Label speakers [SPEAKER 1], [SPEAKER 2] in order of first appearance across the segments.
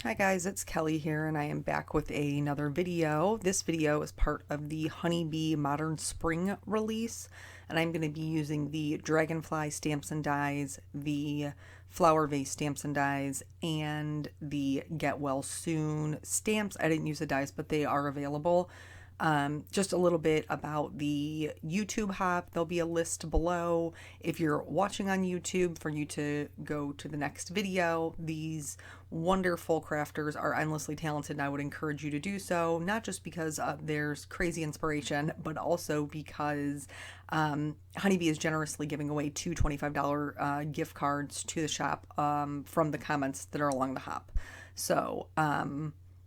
[SPEAKER 1] Hi guys, it's Kelly here and I am back with another video. This video is part of the Honeybee Modern Spring release, and I'm going to be using the Dragonfly Stamps and Dies, the Flower Vase Stamps and Dies, and the Get Well Soon stamps. I didn't use the dies, but they are available. Just a little bit about the YouTube hop. There'll be a list below if you're watching on YouTube for you to go to the next video. These wonderful crafters are endlessly talented, and I would encourage you to do so, not just because there's crazy inspiration, but also because Honeybee is generously giving away two $25 gift cards to the shop from the comments that are along the hop. So,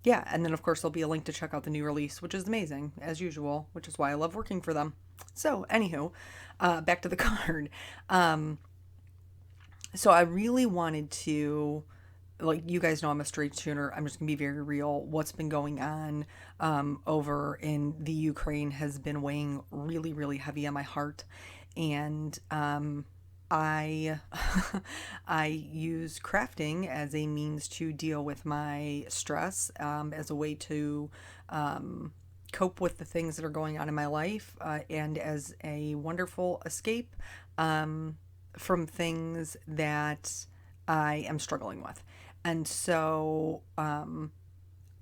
[SPEAKER 1] yeah, and then of course there'll be a link to check out the new release, which is amazing, as usual, which is why I love working for them. So, anywho, back to the card. So I really wanted to, like, you guys know I'm a straight shooter. I'm just gonna be very real. What's been going on over in the Ukraine has been weighing really, really heavy on my heart, and I I use crafting as a means to deal with my stress, as a way to cope with the things that are going on in my life, and as a wonderful escape from things that I am struggling with. And so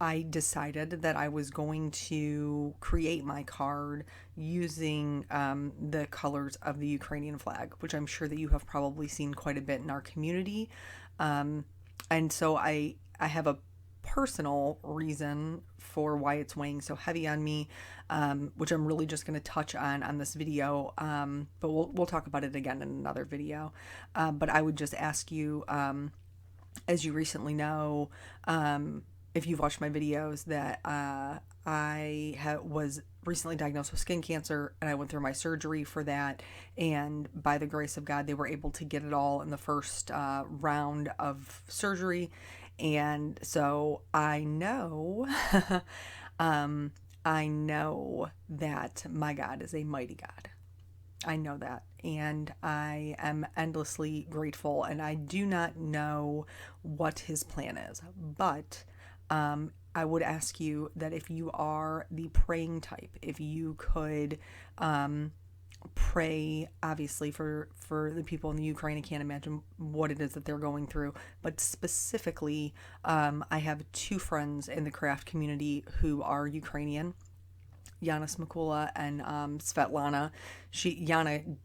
[SPEAKER 1] I decided that I was going to create my card using the colors of the Ukrainian flag, which I'm sure that you have probably seen quite a bit in our community. Um, and so I have a personal reason for why it's weighing so heavy on me, which I'm really just going to touch on this video. But we'll talk about it again in another video. But I would just ask you, as you recently know, if you've watched my videos, that was recently diagnosed with skin cancer, and I went through my surgery for that. And by the grace of God, they were able to get it all in the first round of surgery. And so I know, I know that my God is a mighty God. I know that. And I am endlessly grateful. And I do not know what his plan is. But I would ask you that if you are the praying type, if you could pray, obviously, for the people in the Ukraine. I can't imagine what it is that they're going through. But specifically, I have two friends in the craft community who are Ukrainian. Yana Smakula and Svetlana. Yana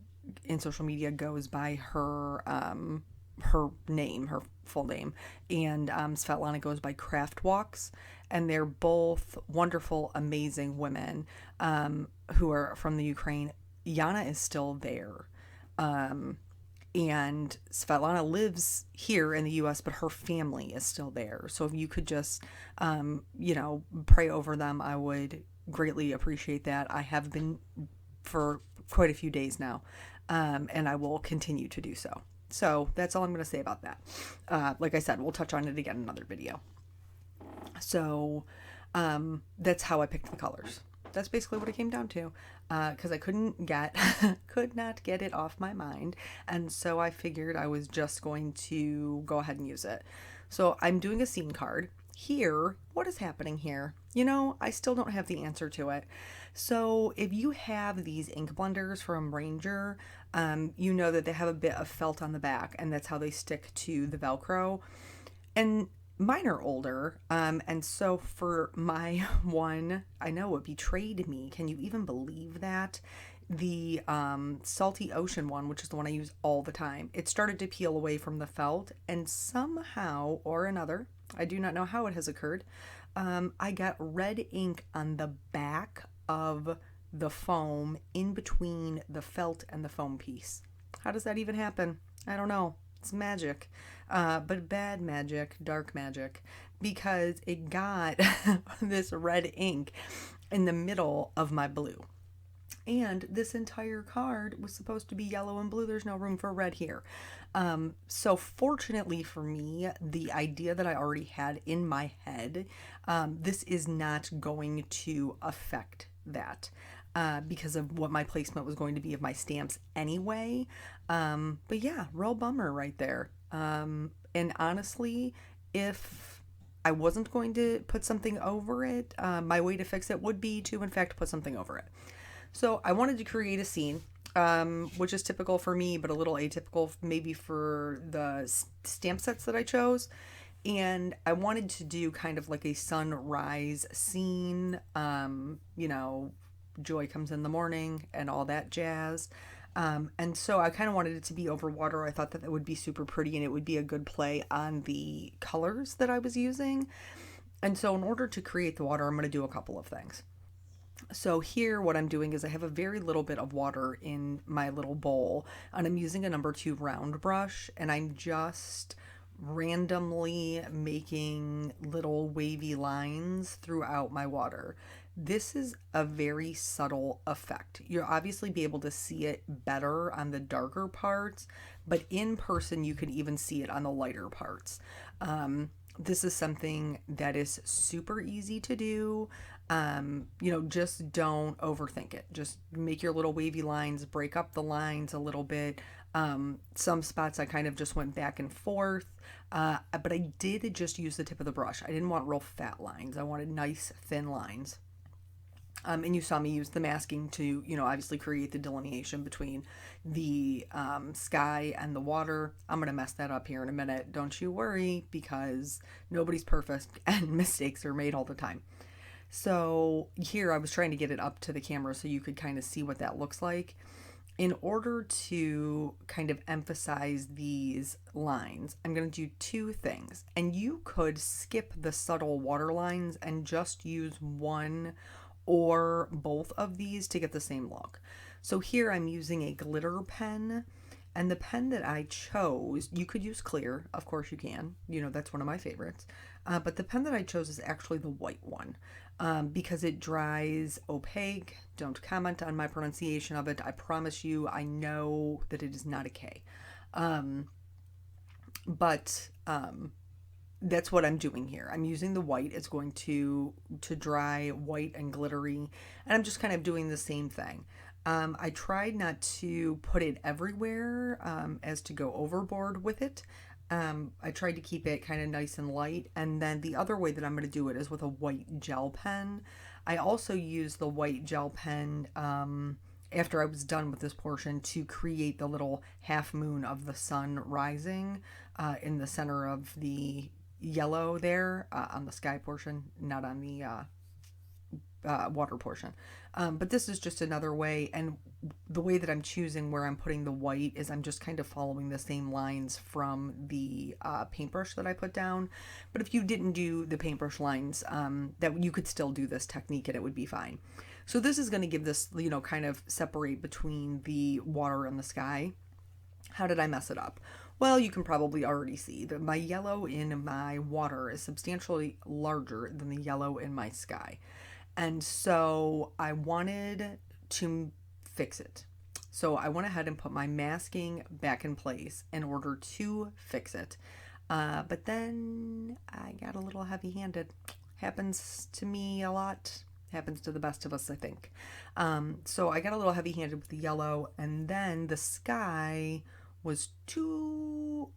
[SPEAKER 1] in social media goes by her name, her full name, and Svetlana goes by Craft Walks, and they're both wonderful, amazing women who are from the Ukraine. Yana is still there. And Svetlana lives here in the US, but her family is still there. So if you could just, pray over them, I would greatly appreciate that. I have been for quite a few days now, and I will continue to do so. So that's all I'm going to say about that. Like I said, we'll touch on it again in another video. So that's how I picked the colors. That's basically what it came down to, because I could not get it off my mind, and so I figured I was just going to go ahead and use it. So I'm doing a scene card here. What is happening here? I still don't have the answer to it. So if you have these ink blenders from Ranger, you know that they have a bit of felt on the back, and that's how they stick to the Velcro. And mine are older, and so for my one, I know it betrayed me. Can you even believe that? The Salty Ocean one, which is the one I use all the time, it started to peel away from the felt, and somehow or another, I do not know how it has occurred, I got red ink on the back of the foam in between the felt and the foam piece. How does that even happen? I don't know. It's magic, but bad magic, dark magic, because it got this red ink in the middle of my blue. And this entire card was supposed to be yellow and blue. There's no room for red here. So fortunately for me, the idea that I already had in my head, this is not going to affect that. Because of what my placement was going to be of my stamps anyway. But yeah, real bummer right there. And honestly, if I wasn't going to put something over it. My way to fix it would be to, in fact, put something over it. So I wanted to create a scene, which is typical for me, but a little atypical maybe for the stamp sets that I chose. And I wanted to do kind of like a sunrise scene, joy comes in the morning and all that jazz. And so I kind of wanted it to be over water. I thought that would be super pretty and it would be a good play on the colors that I was using. And so, in order to create the water, I'm going to do a couple of things. So, here, what I'm doing is I have a very little bit of water in my little bowl, and I'm using a number 2 round brush, and I'm just randomly making little wavy lines throughout my water. This is a very subtle effect. You'll obviously be able to see it better on the darker parts, but in person, you can even see it on the lighter parts. This is something that is super easy to do. Just don't overthink it. Just make your little wavy lines, break up the lines a little bit. Some spots I kind of just went back and forth, but I did just use the tip of the brush. I didn't want real fat lines. I wanted nice, thin lines. And you saw me use the masking to, obviously create the delineation between the sky and the water. I'm going to mess that up here in a minute. Don't you worry, because nobody's perfect and mistakes are made all the time. So here I was trying to get it up to the camera so you could kind of see what that looks like. In order to kind of emphasize these lines, I'm going to do 2 things. And you could skip the subtle water lines and just use one or both of these to get the same look. So here I'm using a glitter pen, and the pen that I chose, you could use clear, of course you can, that's one of my favorites, but the pen that I chose is actually the white one, because it dries opaque. Don't comment on my pronunciation of it. I promise you, I know that it is not a K. But that's what I'm doing here. I'm using the white. It's going to dry white and glittery, and I'm just kind of doing the same thing. I tried not to put it everywhere as to go overboard with it. I tried to keep it kind of nice and light, and then the other way that I'm going to do it is with a white gel pen. I also used the white gel pen after I was done with this portion to create the little half moon of the sun rising in the center of the yellow there on the sky portion, not on the water portion. But this is just another way, and the way that I'm choosing where I'm putting the white is I'm just kind of following the same lines from the paintbrush that I put down. But if you didn't do the paintbrush lines, that you could still do this technique and it would be fine. So this is going to give this, kind of separate between the water and the sky. How did I mess it up? Well, you can probably already see that my yellow in my water is substantially larger than the yellow in my sky. And so I wanted to fix it. So I went ahead and put my masking back in place in order to fix it. But then I got a little heavy-handed. Happens to me a lot. Happens to the best of us, I think. So I got a little heavy-handed with the yellow, and then the sky was too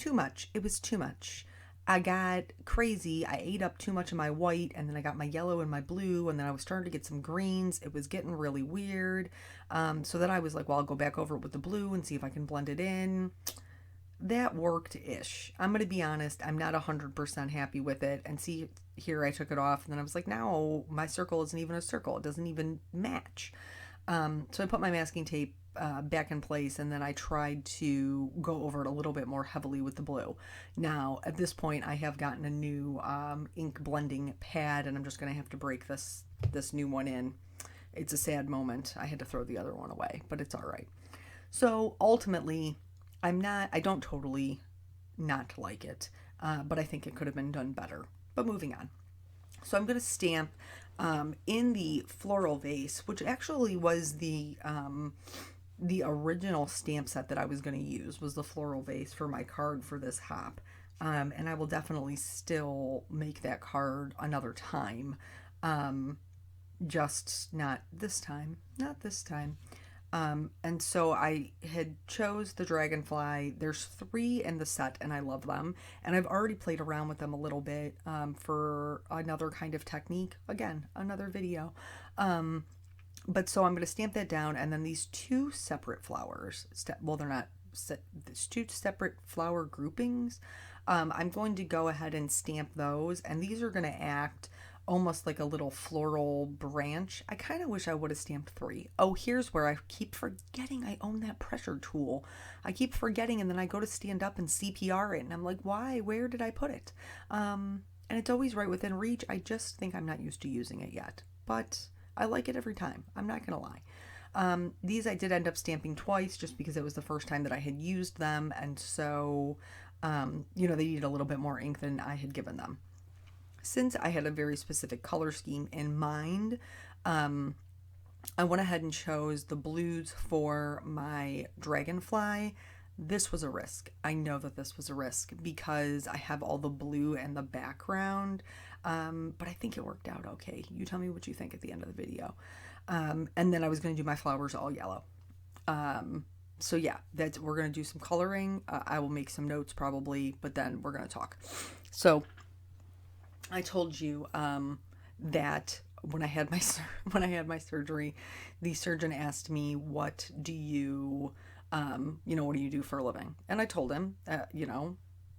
[SPEAKER 1] much. It was too much. I got crazy. I ate up too much of my white, and then I got my yellow and my blue, and then I was starting to get some greens. It was getting really weird. So then I was like, well, I'll go back over it with the blue and see if I can blend it in. That worked-ish. I'm going to be honest, I'm not 100% happy with it. And see, here I took it off, and then I was like, no, my circle isn't even a circle. It doesn't even match. So I put my masking tape back in place, and then I tried to go over it a little bit more heavily with the blue. Now, at this point, I have gotten a new ink blending pad, and I'm just going to have to break this new one in. It's a sad moment. I had to throw the other one away, but it's all right. So ultimately, I don't totally not like it, but I think it could have been done better. But moving on. So I'm going to stamp in the floral vase, which actually was the original stamp set that I was going to use, was the floral vase for my card for this hop. And I will definitely still make that card another time. Just not this time. And so I had chose the dragonfly. There's 3 in the set and I love them. And I've already played around with them a little bit for another kind of technique. Again, another video. But so I'm going to stamp that down, and then these 2 separate flowers, well, they're not, there's 2 separate flower groupings. I'm going to go ahead and stamp those, and these are going to act almost like a little floral branch. I kind of wish I would have stamped 3. Oh, here's where I keep forgetting I own that pressure tool. I keep forgetting, and then I go to stand up and CPR it, and I'm like, why? Where did I put it? And it's always right within reach. I just think I'm not used to using it yet. But I like it every time. I'm not going to lie. These I did end up stamping twice just because it was the first time that I had used them. And so, they needed a little bit more ink than I had given them. Since I had a very specific color scheme in mind, I went ahead and chose the blues for my dragonfly. This was a risk. I know that this was a risk because I have all the blue in the background, but I think it worked out okay. You tell me what you think at the end of the video. And then I was going to do my flowers all yellow. So yeah, we're going to do some coloring. I will make some notes probably, but then we're going to talk. So I told you that when I had my surgery, the surgeon asked me, "What do you, what do you do for a living?" And I told him,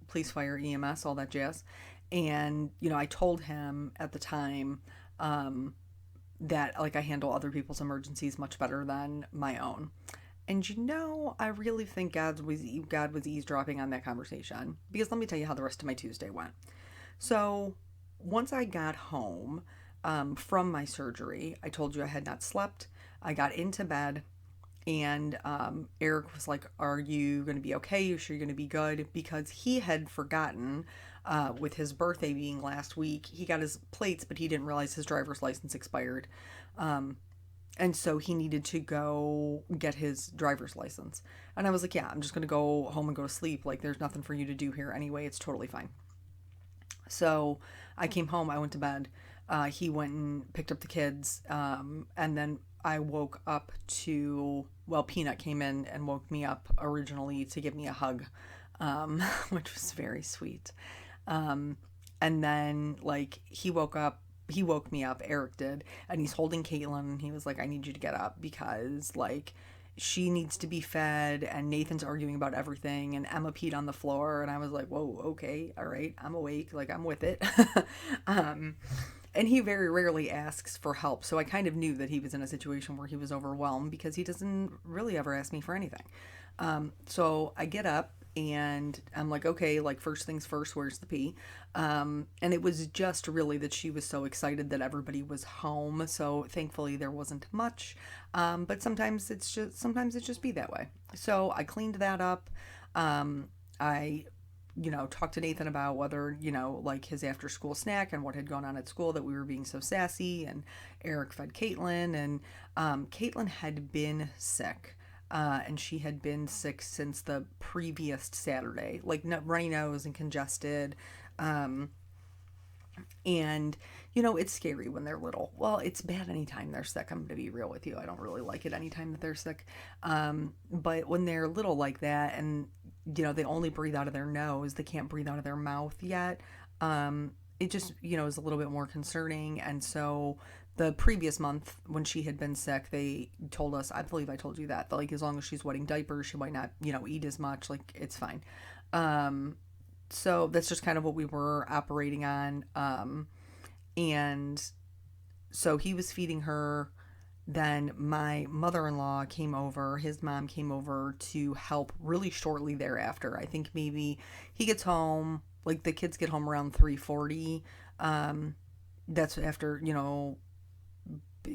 [SPEAKER 1] police, fire, EMS, all that jazz. And I told him at the time that like I handle other people's emergencies much better than my own. And I really think God was eavesdropping on that conversation, because let me tell you how the rest of my Tuesday went. So once I got home from my surgery, I told you I had not slept. I got into bed, and Eric was like, "Are you going to be okay? You sure you're going to be good?" Because he had forgotten, with his birthday being last week, he got his plates, but he didn't realize his driver's license expired. And so he needed to go get his driver's license. And I was like, "Yeah, I'm just going to go home and go to sleep. Like, there's nothing for you to do here anyway. It's totally fine." So I came home, I went to bed. He went and picked up the kids. And then I woke up Peanut came in and woke me up originally to give me a hug, which was very sweet. And then, like, he woke me up, Eric did, and he's holding Caitlin, and he was like, "I need you to get up because, like, she needs to be fed," and Nathan's arguing about everything, and Emma peed on the floor, and I was like, "Whoa, okay, all right, I'm awake, like, I'm with it." And he very rarely asks for help, so I kind of knew that he was in a situation where he was overwhelmed because he doesn't really ever ask me for anything. So I get up and I'm like, okay, like, first things first, where's the pee? And it was just really that she was so excited that everybody was home. So thankfully there wasn't much. But sometimes it's just be that way. So I cleaned that up. I talked to Nathan about whether, like, his after school snack and what had gone on at school, that we were being so sassy, and Eric fed Caitlin, and Caitlin had been sick. And she had been sick since the previous Saturday, like runny nose and congested. And it's scary when they're little. Well, it's bad anytime they're sick. I'm going to be real with you. I don't really like it anytime that they're sick. But when they're little like that, and they only breathe out of their nose, they can't breathe out of their mouth yet. It just is a little bit more concerning. And so the previous month when she had been sick, they told us, I believe I told you that like, as long as she's wetting diapers, she might not eat as much, like, it's fine. So that's just kind of what we were operating on. And so he was feeding her. Then my mother-in-law came over, his mom came over to help really shortly thereafter. I think maybe he gets home, like, the kids get home around 3:40. That's after,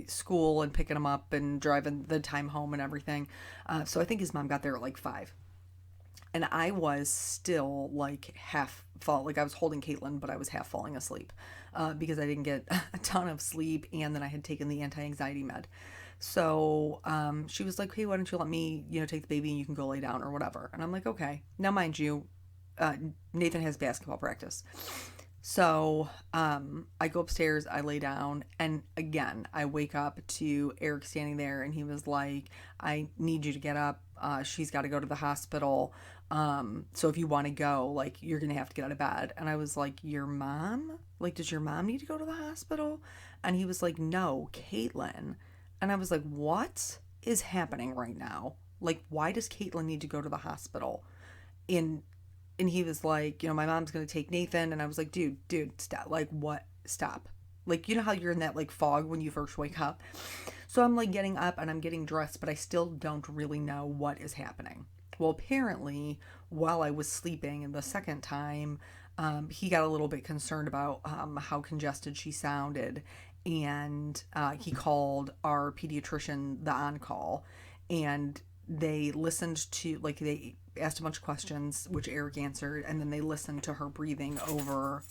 [SPEAKER 1] school and picking them up and driving the time home and everything. So I think his mom got there at like 5. And I was still like like, I was holding Caitlin, but I was half falling asleep because I didn't get a ton of sleep, and then I had taken the anti-anxiety med. So she was like, "Hey, why don't you let me, take the baby and you can go lay down or whatever." And I'm like, "Okay." Now, mind you, Nathan has basketball practice. So I go upstairs, I lay down, and again, I wake up to Eric standing there, and he was like, I need you to get up. She's got to go to the hospital. So if you want to go, like, you're going to have to get out of bed. And I was like, Your mom? Like, does your mom need to go to the hospital? And he was like, No, Caitlin. And I was like, What is happening right now? Like, why does Caitlin need to go to the hospital? And he was like, my mom's gonna take Nathan, and I was like, dude, stop. Like, what? Stop. Like, you know how you're in that like fog when you first wake up. So I'm like getting up and I'm getting dressed, but I still don't really know what is happening. Well, apparently, while I was sleeping, and the second time, he got a little bit concerned about how congested she sounded, and he called our pediatrician the on call, and they listened to, like, they asked a bunch of questions which Eric answered, and then they listened to her breathing over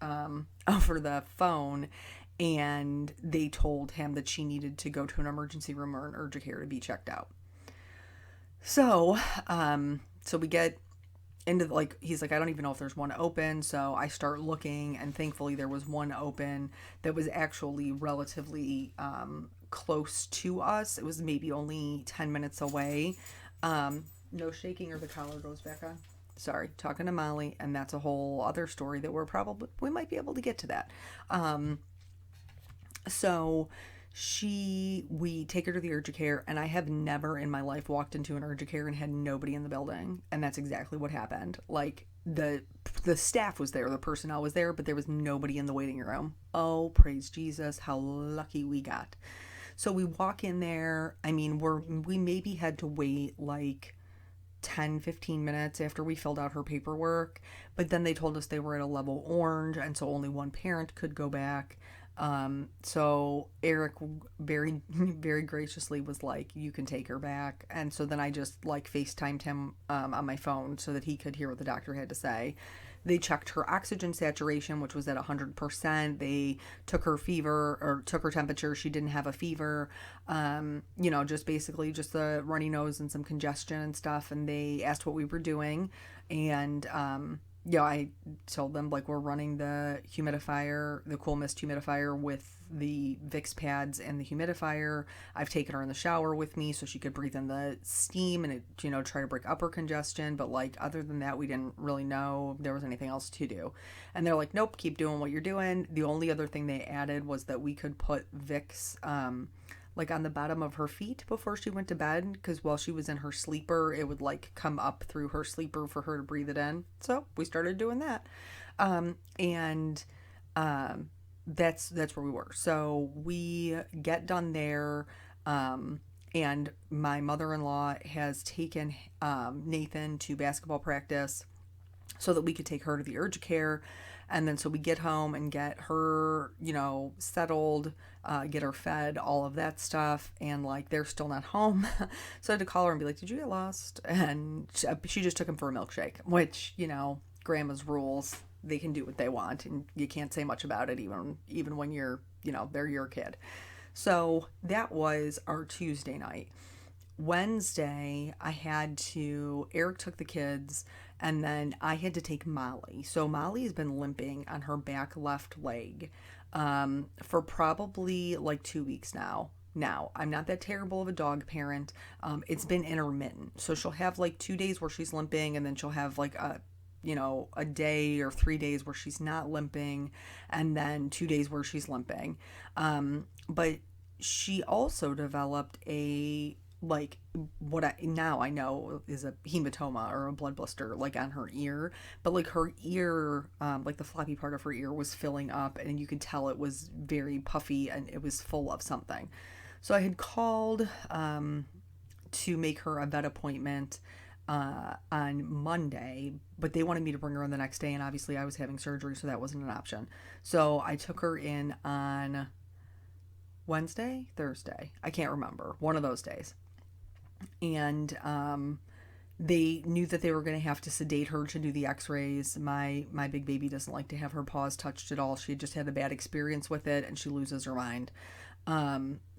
[SPEAKER 1] the phone, and they told him that she needed to go to an emergency room or an urgent care to be checked out. So, so we get into like, he's like, I don't even know if there's one open. So I start looking, and thankfully there was one open that was actually relatively close to us. It was maybe only 10 minutes away. No shaking, or the collar goes back on. Sorry, talking to Molly, and that's a whole other story that we might be able to get to that. Um, so we take her to the urgent care, and I have never in my life walked into an urgent care and had nobody in the building, and that's exactly what happened. Like, the staff was there, the personnel was there, but there was nobody in the waiting room. Oh, praise Jesus, how lucky we got. So we walk in there. I mean, we maybe had to wait like 10-15 minutes after we filled out her paperwork, but then they told us they were at a level orange, and so only one parent could go back. So Eric very very graciously was like, you can take her back. And so then I just like FaceTimed him on my phone so that he could hear what the doctor had to say. They checked her oxygen saturation, which was at 100%. They took her fever, or took her temperature. She didn't have a fever. Just basically just a runny nose and some congestion and stuff. And they asked what we were doing. And, I told them, like, we're running the humidifier, the Cool Mist humidifier, with the Vicks pads and the humidifier. I've taken her in the shower with me so she could breathe in the steam and try to break up her congestion. But, like, other than that, we didn't really know if there was anything else to do. And they're like, nope, keep doing what you're doing. The only other thing they added was that we could put Vicks, like, on the bottom of her feet before she went to bed, because while she was in her sleeper, it would like come up through her sleeper for her to breathe it in. So we started doing that. And that's where we were. So we get done there. And my mother-in-law has taken Nathan to basketball practice so that we could take her to the urgent care. And then so we get home and get her, settled, get her fed, all of that stuff. And like, they're still not home. So I had to call her and be like, did you get lost? And she just took him for a milkshake, which, grandma's rules. They can do what they want, and you can't say much about it, even when you're, they're your kid. So that was our Tuesday night. Wednesday, Eric took the kids, and then I had to take Molly. So Molly has been limping on her back left leg for probably like 2 weeks now. Now, I'm not that terrible of a dog parent. It's been intermittent. So she'll have like 2 days where she's limping, and then she'll have like a day or 3 days where she's not limping, and then 2 days where she's limping. But she also developed a, like, what I now I know is a hematoma, or a blood blister, like on her ear. But like, her ear, like the floppy part of her ear was filling up, and you could tell it was very puffy and it was full of something. So I had called to make her a vet appointment on Monday, but they wanted me to bring her in the next day, and obviously I was having surgery, so that wasn't an option. So I took her in on Wednesday, Thursday, I can't remember, one of those days. And they knew that they were going to have to sedate her to do the x-rays. My big baby doesn't like to have her paws touched at all. She had just had a bad experience with it, and she loses her mind.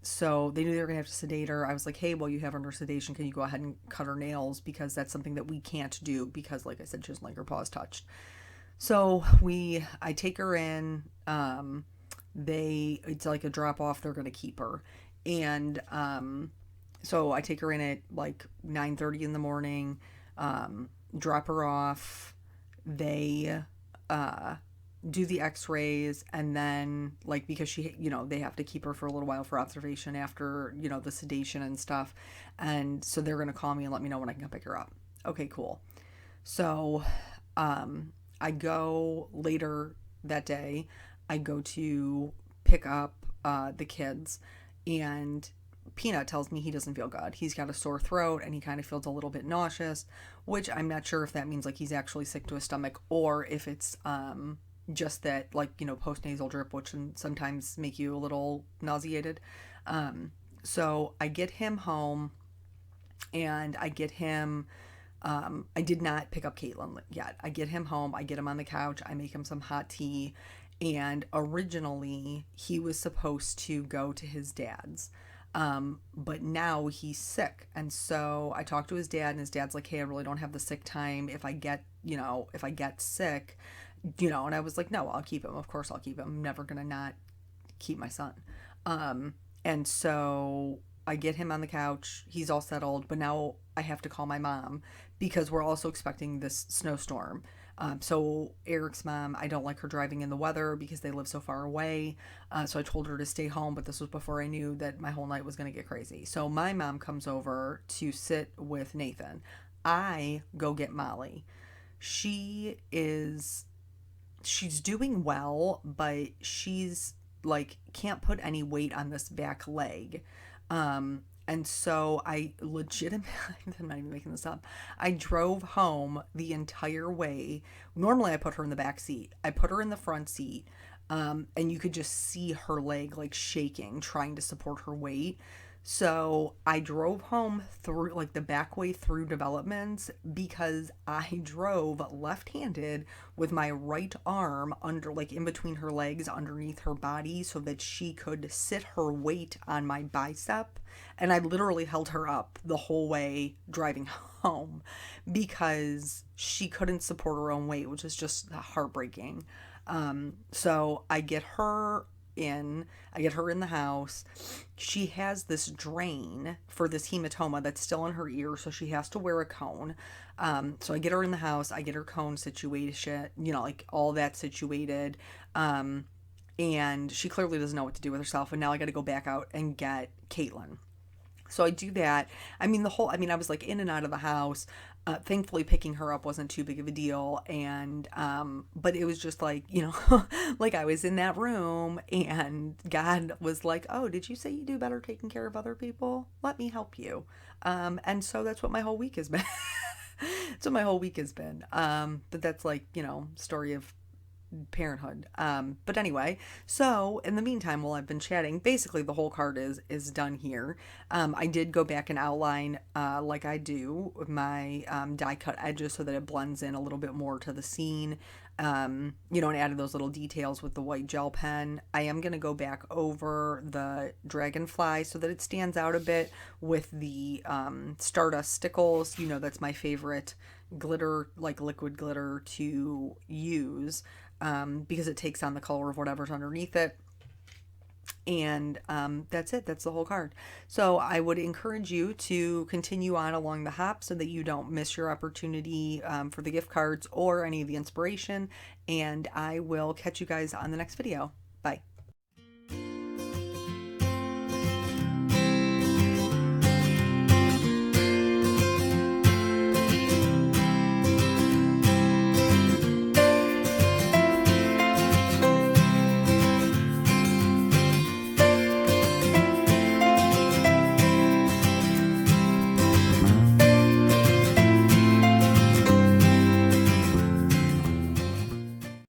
[SPEAKER 1] So they knew they were going to have to sedate her. I was like, hey, well, you have her under sedation. Can you go ahead and cut her nails? Because that's something that we can't do, because, like I said, she doesn't like her paws touched. So I take her in. It's like a drop off. They're gonna keep her, and so I take her in at like 9:30 in the morning. Drop her off. They uh, do the X-rays, and then like because they have to keep her for a little while for observation after the sedation and stuff, and so they're gonna call me and let me know when I can come pick her up. Okay, cool. So I go later that day. I go to pick up the kids, and Peanut tells me he doesn't feel good. He's got a sore throat and he kind of feels a little bit nauseous, which I'm not sure if that means like he's actually sick to his stomach or if it's just that, like, post nasal drip, which can sometimes make you a little nauseated. So I get him home and I get him. I did not pick up Caitlin yet. I get him home. I get him on the couch. I make him some hot tea. And originally, he was supposed to go to his dad's. But now he's sick. And so I talked to his dad, and his dad's like, hey, I really don't have the sick time. If I get sick, and I was like, no, I'll keep him. Of course, I'll keep him. I'm never going to not keep my son. And so I get him on the couch. He's all settled, but now I have to call my mom because we're also expecting this snowstorm. So Eric's mom, I don't like her driving in the weather because they live so far away. So I told her to stay home, but this was before I knew that my whole night was going to get crazy. So my mom comes over to sit with Nathan. I go get Molly. She is she's doing well, but she's like can't put any weight on this back leg. And so I legitimately, I'm not even making this up. I drove home the entire way. Normally, I put her in the back seat. I put her in the front seat, and you could just see her leg like shaking, trying to support her weight. So I drove home through like the back way through developments because I drove left handed with my right arm under, like in between her legs, underneath her body, so that she could sit her weight on my bicep. And I literally held her up the whole way driving home because she couldn't support her own weight, which is just heartbreaking. So I get her in the house. She has this drain for this hematoma that's still in her ear, so she has to wear a cone. So I get her in the house, I get her cone situation, like all that situated. And she clearly doesn't know what to do with herself. And now I got to go back out and get Caitlin. So I do that. I was like in and out of the house. Thankfully, picking her up wasn't too big of a deal. And, but it was just like, like I was in that room and God was like, oh, did you say you do better taking care of other people? Let me help you. And so that's what my whole week has been. That's what my whole week has been. But that's like, story of parenthood. But anyway, so in the meantime, while I've been chatting, basically the whole card is done here. I did go back and outline like I do with my die cut edges so that it blends in a little bit more to the scene. And added those little details with the white gel pen. I am going to go back over the dragonfly so that it stands out a bit with the Stardust Stickles. That's my favorite glitter, like liquid glitter to use because it takes on the color of whatever's underneath it. And that's it. That's the whole card. So I would encourage you to continue on along the hop so that you don't miss your opportunity for the gift cards or any of the inspiration. And I will catch you guys on the next video. Bye.